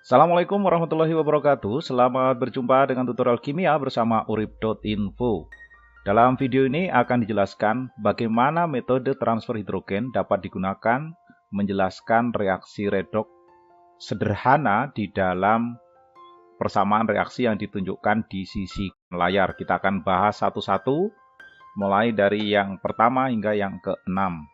Assalamualaikum warahmatullahi wabarakatuh. Selamat berjumpa dengan tutorial kimia bersama urip.info. Dalam video ini akan dijelaskan bagaimana metode transfer hidrogen dapat digunakan menjelaskan reaksi redoks sederhana di dalam persamaan reaksi yang ditunjukkan di sisi layar. Kita akan bahas satu-satu, mulai dari yang pertama hingga yang ke-6.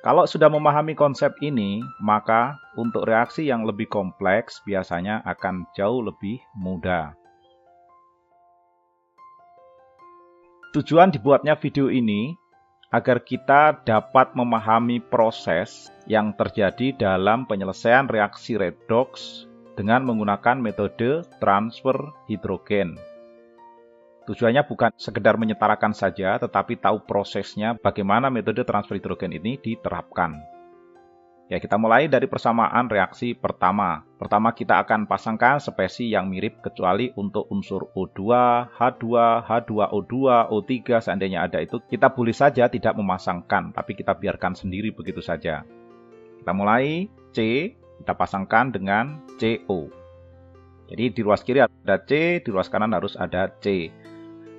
Kalau sudah memahami konsep ini, maka untuk reaksi yang lebih kompleks biasanya akan jauh lebih mudah. Tujuan dibuatnya video ini agar kita dapat memahami proses yang terjadi dalam penyelesaian reaksi redoks dengan menggunakan metode transfer hidrogen. Tujuannya bukan sekedar menyetarakan saja, tetapi tahu prosesnya bagaimana metode transfer hidrogen ini diterapkan. Ya, kita mulai dari persamaan reaksi pertama. Pertama kita akan pasangkan spesi yang mirip kecuali untuk unsur O2, H2, H2O2, O3 seandainya ada itu kita boleh saja tidak memasangkan, tapi kita biarkan sendiri begitu saja. Kita mulai C, kita pasangkan dengan CO. Jadi di ruas kiri ada C, di ruas kanan harus ada C.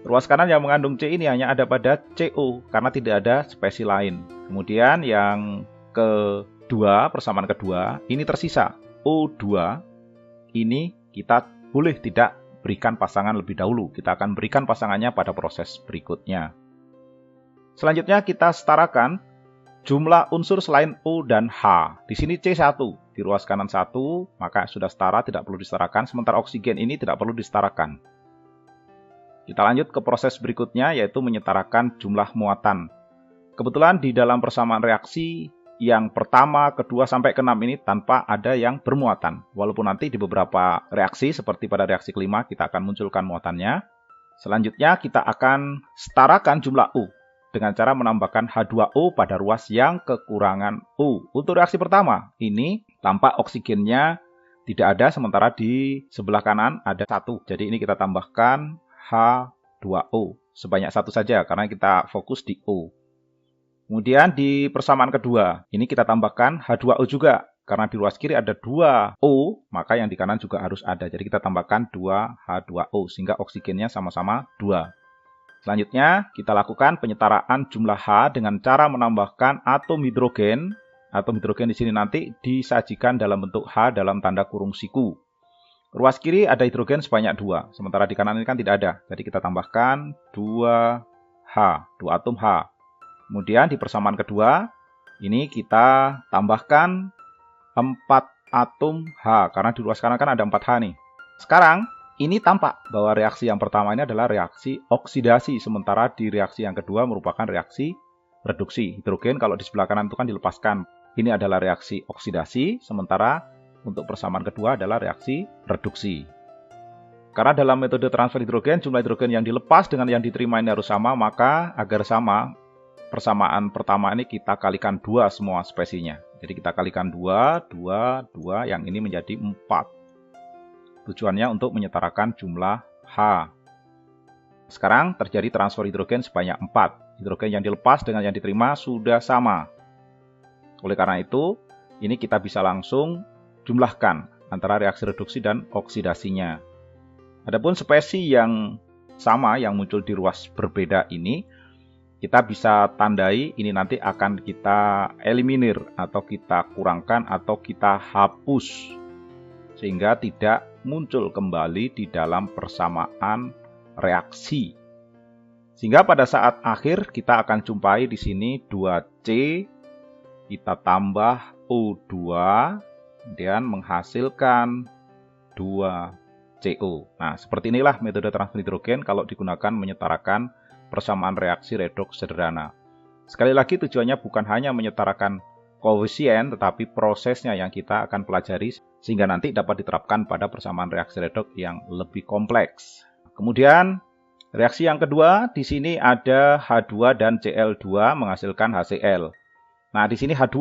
Ruas kanan yang mengandung C ini hanya ada pada CO karena tidak ada spesi lain. Kemudian yang kedua, persamaan kedua, ini tersisa O2. Ini kita boleh tidak berikan pasangan lebih dahulu. Kita akan berikan pasangannya pada proses berikutnya. Selanjutnya kita setarakan jumlah unsur selain O dan H. Di sini C1, di ruas kanan 1, maka sudah setara, tidak perlu disetarakan. Sementara oksigen ini tidak perlu disetarakan. Kita lanjut ke proses berikutnya, yaitu menyetarakan jumlah muatan. Kebetulan di dalam persamaan reaksi yang pertama, kedua, sampai ke-6 ini tanpa ada yang bermuatan. Walaupun nanti di beberapa reaksi, seperti pada reaksi kelima, kita akan munculkan muatannya. Selanjutnya kita akan setarakan jumlah U dengan cara menambahkan H2O pada ruas yang kekurangan U. Untuk reaksi pertama, ini tampak oksigennya tidak ada, sementara di sebelah kanan ada 1. Jadi ini kita tambahkan H2O sebanyak 1 saja karena kita fokus di O. Kemudian di persamaan kedua, ini kita tambahkan H2O juga. Karena di ruas kiri ada 2 O, maka yang di kanan juga harus ada. Jadi kita tambahkan 2 H2O sehingga oksigennya sama-sama 2. Selanjutnya kita lakukan penyetaraan jumlah H dengan cara menambahkan atom hidrogen. Atom hidrogen di sini nanti disajikan dalam bentuk H dalam tanda kurung siku. Ruas kiri ada hidrogen sebanyak 2, sementara di kanan ini kan tidak ada. Jadi kita tambahkan 2H, 2 atom H. Kemudian di persamaan kedua, ini kita tambahkan 4 atom H, karena di ruas kanan kan ada 4H nih. Sekarang, ini tampak bahwa reaksi yang pertama ini adalah reaksi oksidasi, sementara di reaksi yang kedua merupakan reaksi reduksi. Hidrogen kalau di sebelah kanan itu kan dilepaskan. Ini adalah reaksi oksidasi, sementara untuk persamaan kedua adalah reaksi reduksi. Karena dalam metode transfer hidrogen, jumlah hidrogen yang dilepas dengan yang diterima ini harus sama, maka agar sama, persamaan pertama ini kita kalikan 2 semua spesinya. Jadi kita kalikan 2, 2, 2, yang ini menjadi 4. Tujuannya untuk menyetarakan jumlah H. Sekarang terjadi transfer hidrogen sebanyak 4. Hidrogen yang dilepas dengan yang diterima sudah sama. Oleh karena itu, ini kita bisa langsung jumlahkan antara reaksi reduksi dan oksidasinya. Adapun spesi yang sama yang muncul di ruas berbeda ini, kita bisa tandai ini nanti akan kita eliminir atau kita kurangkan atau kita hapus sehingga tidak muncul kembali di dalam persamaan reaksi. Sehingga pada saat akhir kita akan jumpai di sini 2C, kita tambah O2, dan menghasilkan 2CO. Nah, seperti inilah metode transfer hidrogen kalau digunakan menyetarakan persamaan reaksi redoks sederhana. Sekali lagi tujuannya bukan hanya menyetarakan koefisien, tetapi prosesnya yang kita akan pelajari sehingga nanti dapat diterapkan pada persamaan reaksi redoks yang lebih kompleks. Kemudian reaksi yang kedua, di sini ada H2 dan Cl2 menghasilkan HCl. Nah, di sini H2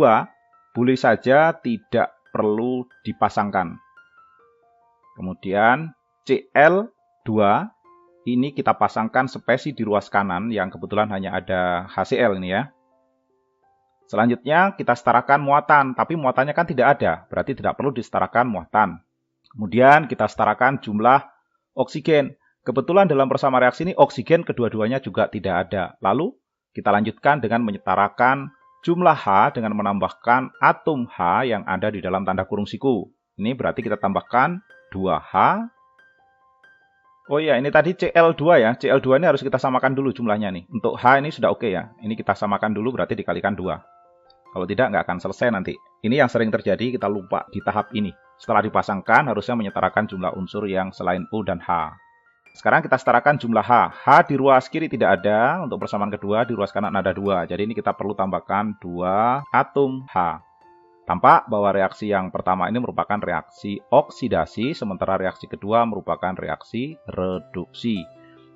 boleh saja tidak perlu dipasangkan. Kemudian Cl2 ini kita pasangkan spesi di ruas kanan yang kebetulan hanya ada HCl ini ya. Selanjutnya kita setarakan muatan, tapi muatannya kan tidak ada, berarti tidak perlu disetarakan muatan. Kemudian kita setarakan jumlah oksigen. Kebetulan dalam persamaan reaksi ini oksigen kedua-duanya juga tidak ada. Lalu kita lanjutkan dengan menyetarakan jumlah H dengan menambahkan atom H yang ada di dalam tanda kurung siku. Ini berarti kita tambahkan 2H. Oh iya, ini tadi Cl2 ya. Cl2 ini harus kita samakan dulu jumlahnya nih. Untuk H ini sudah oke ya. Ini kita samakan dulu berarti dikalikan 2. Kalau tidak, nggak akan selesai nanti. Ini yang sering terjadi, kita lupa di tahap ini. Setelah dipasangkan, harusnya menyetarakan jumlah unsur yang selain O dan H. Sekarang kita setarakan jumlah H. H di ruas kiri tidak ada. Untuk persamaan kedua, di ruas kanan ada 2. Jadi ini kita perlu tambahkan 2 atom H. Tampak bahwa reaksi yang pertama ini merupakan reaksi oksidasi, sementara reaksi kedua merupakan reaksi reduksi.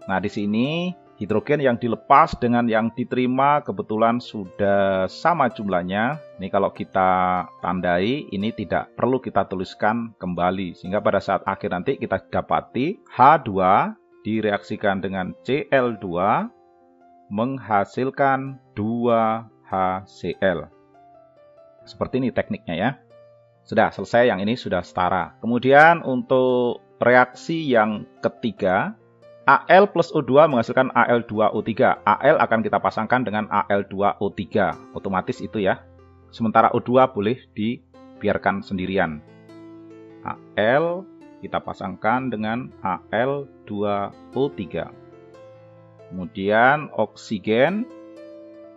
Nah, di sini hidrogen yang dilepas dengan yang diterima kebetulan sudah sama jumlahnya. Ini kalau kita tandai, ini tidak perlu kita tuliskan kembali. Sehingga pada saat akhir nanti kita dapati H2 direaksikan dengan Cl2 menghasilkan 2HCl. Seperti ini tekniknya ya. Sudah selesai, yang ini sudah setara. Kemudian untuk reaksi yang ketiga, Al plus O2 menghasilkan Al2O3. Al akan kita pasangkan dengan Al2O3. Otomatis itu ya. Sementara O2 boleh dibiarkan sendirian. Al kita pasangkan dengan Al2O3. Kemudian oksigen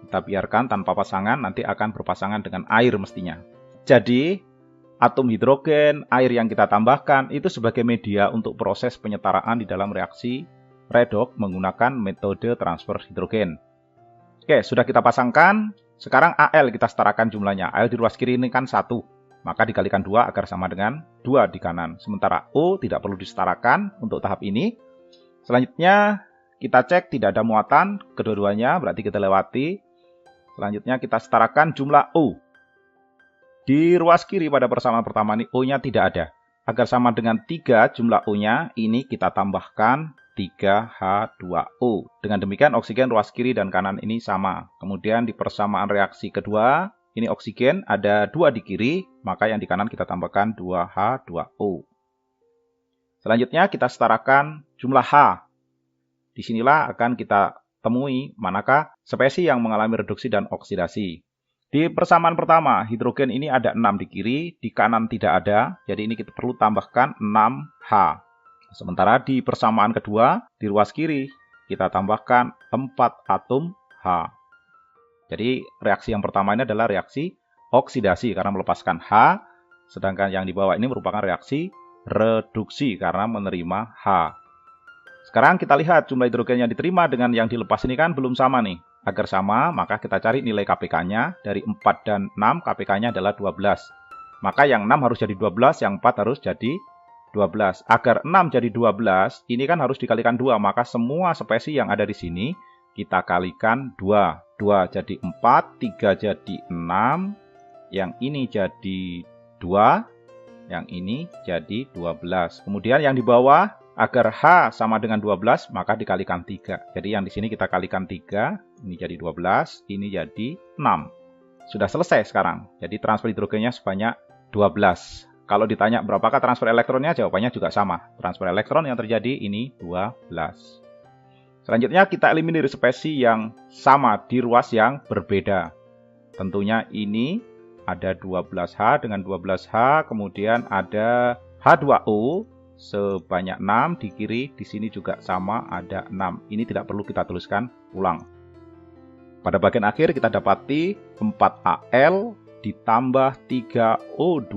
kita biarkan tanpa pasangan, nanti akan berpasangan dengan air mestinya. Jadi, atom hidrogen, air yang kita tambahkan, itu sebagai media untuk proses penyetaraan di dalam reaksi redoks menggunakan metode transfer hidrogen. Oke, sudah kita pasangkan. Sekarang Al kita setarakan jumlahnya. Al di ruas kiri ini kan 1. Maka dikalikan 2 agar sama dengan 2 di kanan. Sementara O tidak perlu disetarakan untuk tahap ini. Selanjutnya, kita cek tidak ada muatan. Kedua-duanya berarti kita lewati. Selanjutnya kita setarakan jumlah O. Di ruas kiri pada persamaan pertama ini O-nya tidak ada. Agar sama dengan 3 jumlah O-nya, ini kita tambahkan 3H2O. Dengan demikian oksigen ruas kiri dan kanan ini sama. Kemudian di persamaan reaksi kedua, ini oksigen ada 2 di kiri, maka yang di kanan kita tambahkan 2H2O. Selanjutnya kita setarakan jumlah H. Disinilah akan kita temui manakah spesies yang mengalami reduksi dan oksidasi. Di persamaan pertama, hidrogen ini ada 6 di kiri, di kanan tidak ada, jadi ini kita perlu tambahkan 6H. Sementara di persamaan kedua, di ruas kiri, kita tambahkan 4 atom H. Jadi reaksi yang pertama ini adalah reaksi oksidasi karena melepaskan H, sedangkan yang di bawah ini merupakan reaksi reduksi karena menerima H. Sekarang kita lihat jumlah hidrogen yang diterima dengan yang dilepas ini kan belum sama nih. Agar sama, maka kita cari nilai KPK-nya. Dari 4 dan 6, KPK-nya adalah 12. Maka yang 6 harus jadi 12, yang 4 harus jadi 12. Agar 6 jadi 12, ini kan harus dikalikan 2. Maka semua spesies yang ada di sini, kita kalikan 2. 2 jadi 4, 3 jadi 6. Yang ini jadi 2, yang ini jadi 12. Kemudian yang di bawah, agar H sama dengan 12, maka dikalikan 3. Jadi yang di sini kita kalikan 3, ini jadi 12, ini jadi 6. Sudah selesai sekarang. Jadi transfer hidrogennya sebanyak 12. Kalau ditanya berapakah transfer elektronnya, jawabannya juga sama. Transfer elektron yang terjadi ini 12. Selanjutnya kita eliminir spesies yang sama di ruas yang berbeda. Tentunya ini ada 12H dengan 12H, kemudian ada H2O, sebanyak 6 di kiri, di sini juga sama ada 6. Ini tidak perlu kita tuliskan ulang. Pada bagian akhir kita dapati 4Al ditambah 3O2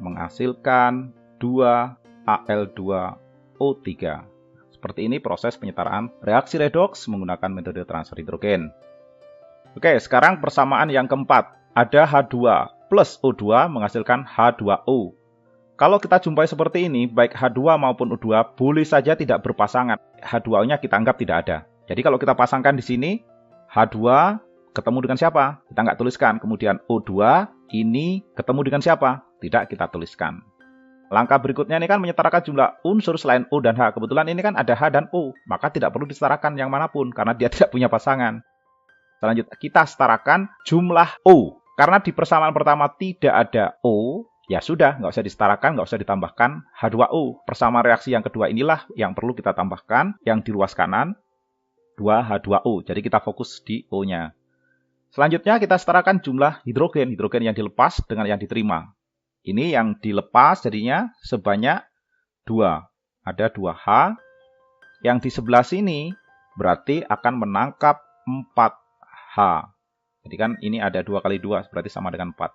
menghasilkan 2Al2O3. Seperti ini proses penyetaraan reaksi redoks menggunakan metode transfer hidrogen. Oke, sekarang persamaan yang keempat. Ada H2 plus O2 menghasilkan H2O. Kalau kita jumpai seperti ini, baik H2 maupun O2 boleh saja tidak berpasangan. H2O-nya kita anggap tidak ada. Jadi kalau kita pasangkan di sini, H2 ketemu dengan siapa? Kita nggak tuliskan. Kemudian O2 ini ketemu dengan siapa? Tidak kita tuliskan. Langkah berikutnya ini kan menyetarakan jumlah unsur selain O dan H. Kebetulan ini kan ada H dan O. Maka tidak perlu disetarakan yang manapun karena dia tidak punya pasangan. Selanjutnya kita setarakan jumlah O. Karena di persamaan pertama tidak ada O, ya sudah, nggak usah disetarakan, nggak usah ditambahkan H2O. Persamaan reaksi yang kedua inilah yang perlu kita tambahkan, yang di ruas kanan 2H2O. Jadi kita fokus di O-nya. Selanjutnya kita setarakan jumlah hidrogen yang dilepas dengan yang diterima. Ini yang dilepas jadinya sebanyak 2. Ada 2H. Yang di sebelah sini berarti akan menangkap 4H. Jadi kan ini ada 2 kali 2, berarti sama dengan 4.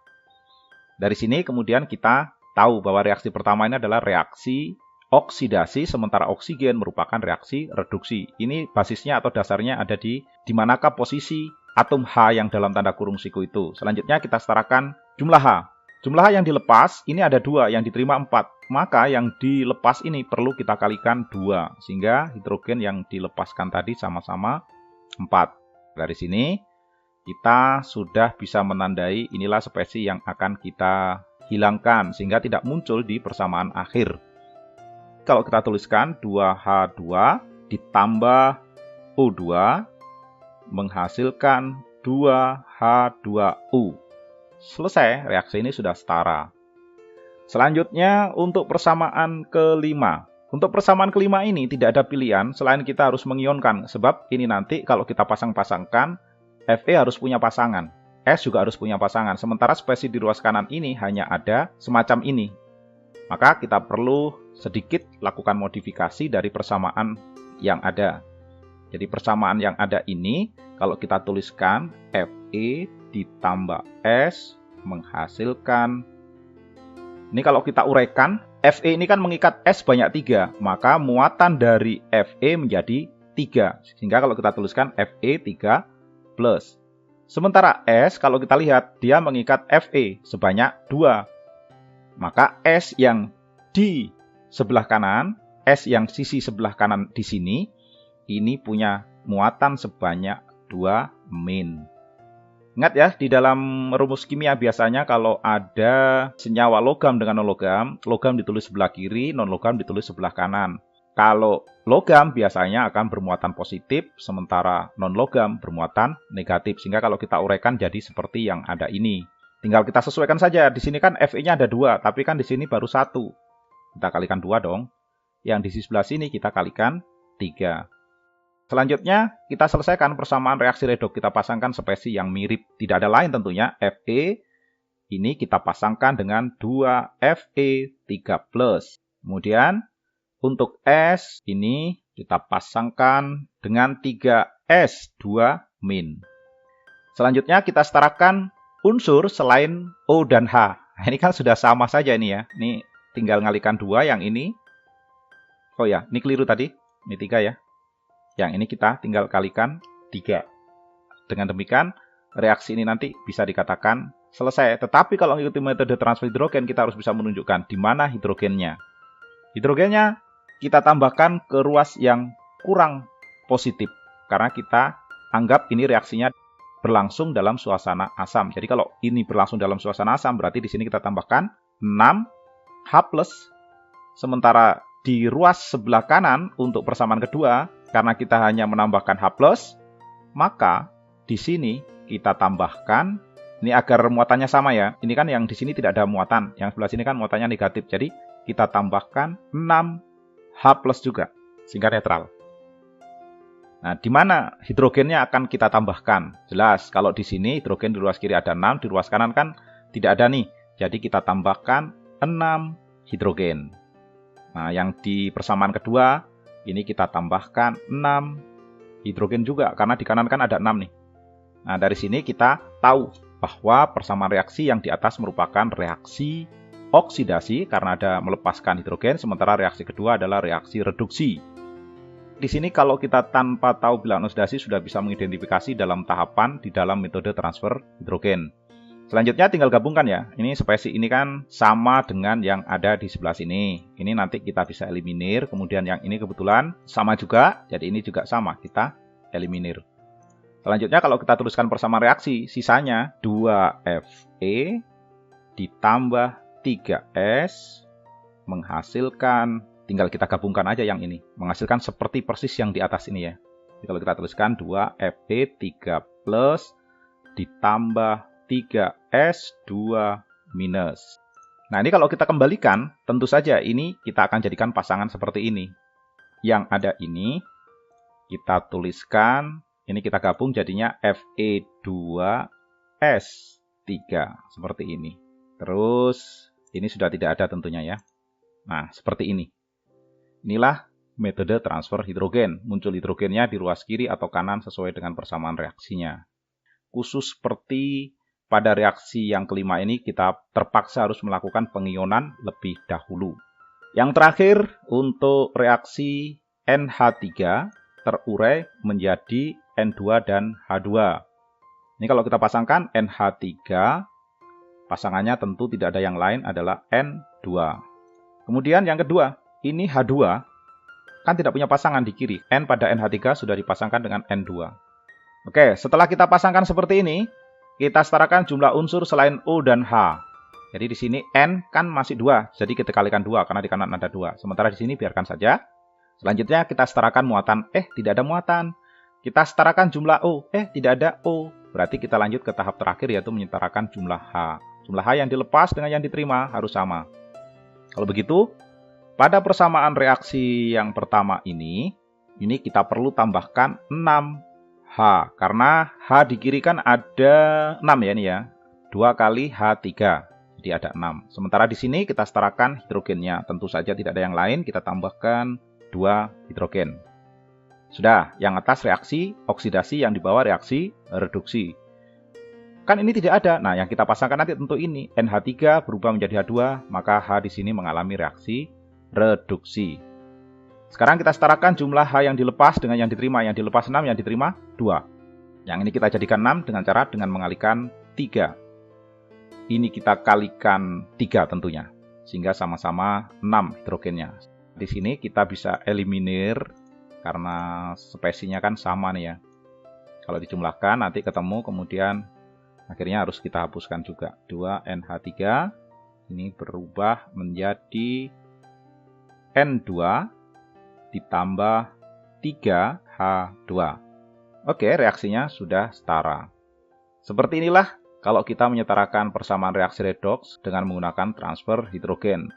Dari sini kemudian kita tahu bahwa reaksi pertama ini adalah reaksi oksidasi, sementara oksigen merupakan reaksi reduksi. Ini basisnya atau dasarnya ada di manakah posisi atom H yang dalam tanda kurung siku itu. Selanjutnya kita setarakan jumlah H. Jumlah H yang dilepas ini ada 2, yang diterima 4. Maka yang dilepas ini perlu kita kalikan 2. Sehingga hidrogen yang dilepaskan tadi sama-sama 4. Dari sini kita sudah bisa menandai inilah spesies yang akan kita hilangkan. Sehingga tidak muncul di persamaan akhir. Kalau kita tuliskan 2H2 ditambah O2 menghasilkan 2H2O. Selesai, reaksi ini sudah setara. Selanjutnya untuk persamaan kelima. Untuk persamaan kelima ini tidak ada pilihan selain kita harus mengionkan. Sebab ini nanti kalau kita pasang-pasangkan, Fe harus punya pasangan. S juga harus punya pasangan. Sementara spesies di ruas kanan ini hanya ada semacam ini. Maka kita perlu sedikit lakukan modifikasi dari persamaan yang ada. Jadi persamaan yang ada ini, kalau kita tuliskan Fe ditambah S menghasilkan, ini kalau kita uraikan, Fe ini kan mengikat S banyak 3, maka muatan dari Fe menjadi 3. Sehingga kalau kita tuliskan Fe 3 plus. Sementara S kalau kita lihat, dia mengikat Fe sebanyak 2. Maka S yang di sebelah kanan, S yang sisi sebelah kanan di sini, ini punya muatan sebanyak 2 min. Ingat ya, di dalam rumus kimia biasanya kalau ada senyawa logam dengan non-logam, logam ditulis sebelah kiri, non-logam ditulis sebelah kanan. Kalau logam biasanya akan bermuatan positif, sementara non-logam bermuatan negatif. Sehingga kalau kita uraikan jadi seperti yang ada ini. Tinggal kita sesuaikan saja. Di sini kan Fe-nya ada 2, tapi kan di sini baru 1. Kita kalikan 2 dong. Yang di sebelah sini kita kalikan 3. Selanjutnya, kita selesaikan persamaan reaksi redoks. Kita pasangkan spesies yang mirip. Tidak ada lain tentunya. Fe ini kita pasangkan dengan 2Fe3+. Kemudian, untuk S ini kita pasangkan dengan 3S2-. Selanjutnya, kita setarakan unsur selain O dan H. Ini kan sudah sama saja ini ya. Ini tinggal ngalikan 2 yang ini. Oh ya, ini keliru tadi. Ini 3 ya. Yang ini kita tinggal kalikan 3. Dengan demikian, reaksi ini nanti bisa dikatakan selesai. Tetapi kalau mengikuti metode transfer hidrogen, kita harus bisa menunjukkan di mana hidrogennya. Hidrogennya kita tambahkan ke ruas yang kurang positif. Karena kita anggap ini reaksinya berlangsung dalam suasana asam. Jadi kalau ini berlangsung dalam suasana asam, berarti di sini kita tambahkan 6H+. Sementara di ruas sebelah kanan untuk persamaan kedua, karena kita hanya menambahkan H+, maka di sini kita tambahkan, ini agar muatannya sama ya. Ini kan yang di sini tidak ada muatan, yang sebelah sini kan muatannya negatif. Jadi kita tambahkan 6H+ juga, sehingga netral. Nah, di mana hidrogennya akan kita tambahkan? Jelas, kalau di sini hidrogen di ruas kiri ada 6, di ruas kanan kan tidak ada nih. Jadi kita tambahkan 6 hidrogen. Nah, yang di persamaan kedua, ini kita tambahkan 6 hidrogen juga, karena di kanan kan ada 6 nih. Nah, dari sini kita tahu bahwa persamaan reaksi yang di atas merupakan reaksi oksidasi, karena ada melepaskan hidrogen, sementara reaksi kedua adalah reaksi reduksi. Di sini kalau kita tanpa tahu bilangan oksidasi sudah bisa mengidentifikasi dalam tahapan di dalam metode transfer hidrogen. Selanjutnya tinggal gabungkan ya. Ini spesies ini kan sama dengan yang ada di sebelah sini. Ini nanti kita bisa eliminir. Kemudian yang ini kebetulan sama juga. Jadi ini juga sama. Kita eliminir. Selanjutnya kalau kita tuliskan persamaan reaksi, sisanya 2Fe ditambah 3S menghasilkan, tinggal kita gabungkan aja yang ini. Menghasilkan seperti persis yang di atas ini ya. Jadi kalau kita tuliskan 2Fe3 plus ditambah 3S2 minus. Nah, ini kalau kita kembalikan, tentu saja ini kita akan jadikan pasangan seperti ini. Yang ada ini, kita tuliskan, ini kita gabung jadinya Fe2S3, seperti ini. Terus, ini sudah tidak ada tentunya ya. Nah, seperti ini. Inilah metode transfer hidrogen. Muncul hidrogennya di ruas kiri atau kanan sesuai dengan persamaan reaksinya. Khusus seperti pada reaksi yang kelima ini, kita terpaksa harus melakukan pengionan lebih dahulu. Yang terakhir, untuk reaksi NH3 terurai menjadi N2 dan H2. Ini kalau kita pasangkan NH3, pasangannya tentu tidak ada yang lain adalah N2. Kemudian yang kedua, ini H2 kan tidak punya pasangan di kiri. N pada NH3 sudah dipasangkan dengan N2. Oke, setelah kita pasangkan seperti ini, kita setarakan jumlah unsur selain O dan H. Jadi di sini N kan masih 2, jadi kita kalikan 2 karena di kanan ada 2. Sementara di sini biarkan saja. Selanjutnya kita setarakan muatan. Tidak ada muatan. Kita setarakan jumlah O. Tidak ada O. Berarti kita lanjut ke tahap terakhir, yaitu menyetarakan jumlah H. Jumlah H yang dilepas dengan yang diterima harus sama. Kalau begitu, pada persamaan reaksi yang pertama ini kita perlu tambahkan 6 H, karena H di kiri kan ada 6 ya ini ya. 2 kali H3, jadi ada 6. Sementara di sini kita setarakan hidrogennya. Tentu saja tidak ada yang lain, kita tambahkan 2 hidrogen. Sudah, yang atas reaksi oksidasi, yang di bawah reaksi reduksi. Kan ini tidak ada. Nah, yang kita pasangkan nanti tentu ini. NH3 berubah menjadi H2, maka H di sini mengalami reaksi reduksi. Sekarang kita setarakan jumlah H yang dilepas dengan yang diterima. Yang dilepas 6, yang diterima 2. Yang ini kita jadikan 6 dengan mengalikan 3. Ini kita kalikan 3 tentunya. Sehingga sama-sama 6 hidrogennya. Di sini kita bisa eliminir karena spesinya kan sama nih ya. Kalau dijumlahkan nanti ketemu, kemudian akhirnya harus kita hapuskan juga. 2NH3 ini berubah menjadi N2 ditambah 3H2. Oke, reaksinya sudah setara. Seperti inilah kalau kita menyetarakan persamaan reaksi redoks dengan menggunakan transfer hidrogen.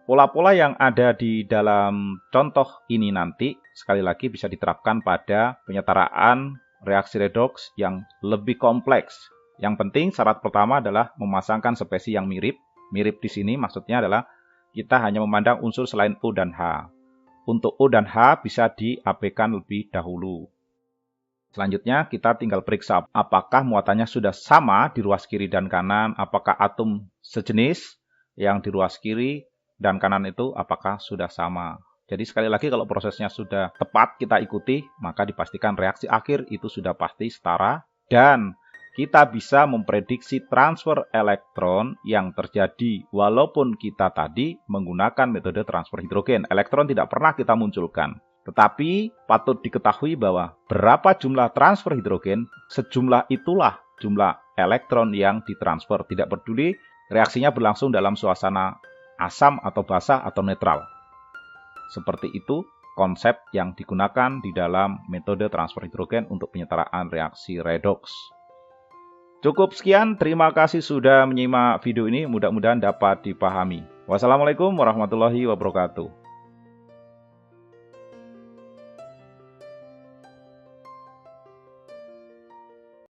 Pola-pola yang ada di dalam contoh ini nanti sekali lagi bisa diterapkan pada penyetaraan reaksi redoks yang lebih kompleks. Yang penting syarat pertama adalah memasangkan spesi yang mirip. Mirip di sini maksudnya adalah kita hanya memandang unsur selain O dan H. Untuk O dan H bisa diabaikan lebih dahulu. Selanjutnya kita tinggal periksa apakah muatannya sudah sama di ruas kiri dan kanan, apakah atom sejenis yang di ruas kiri dan kanan itu apakah sudah sama. Jadi sekali lagi kalau prosesnya sudah tepat kita ikuti, maka dipastikan reaksi akhir itu sudah pasti setara dan kita bisa memprediksi transfer elektron yang terjadi walaupun kita tadi menggunakan metode transfer hidrogen. Elektron tidak pernah kita munculkan. Tetapi patut diketahui bahwa berapa jumlah transfer hidrogen, sejumlah itulah jumlah elektron yang ditransfer. Tidak peduli reaksinya berlangsung dalam suasana asam atau basah atau netral. Seperti itu konsep yang digunakan di dalam metode transfer hidrogen untuk penyetaraan reaksi redoks. Cukup sekian, terima kasih sudah menyimak video ini, mudah-mudahan dapat dipahami. Wassalamualaikum warahmatullahi wabarakatuh.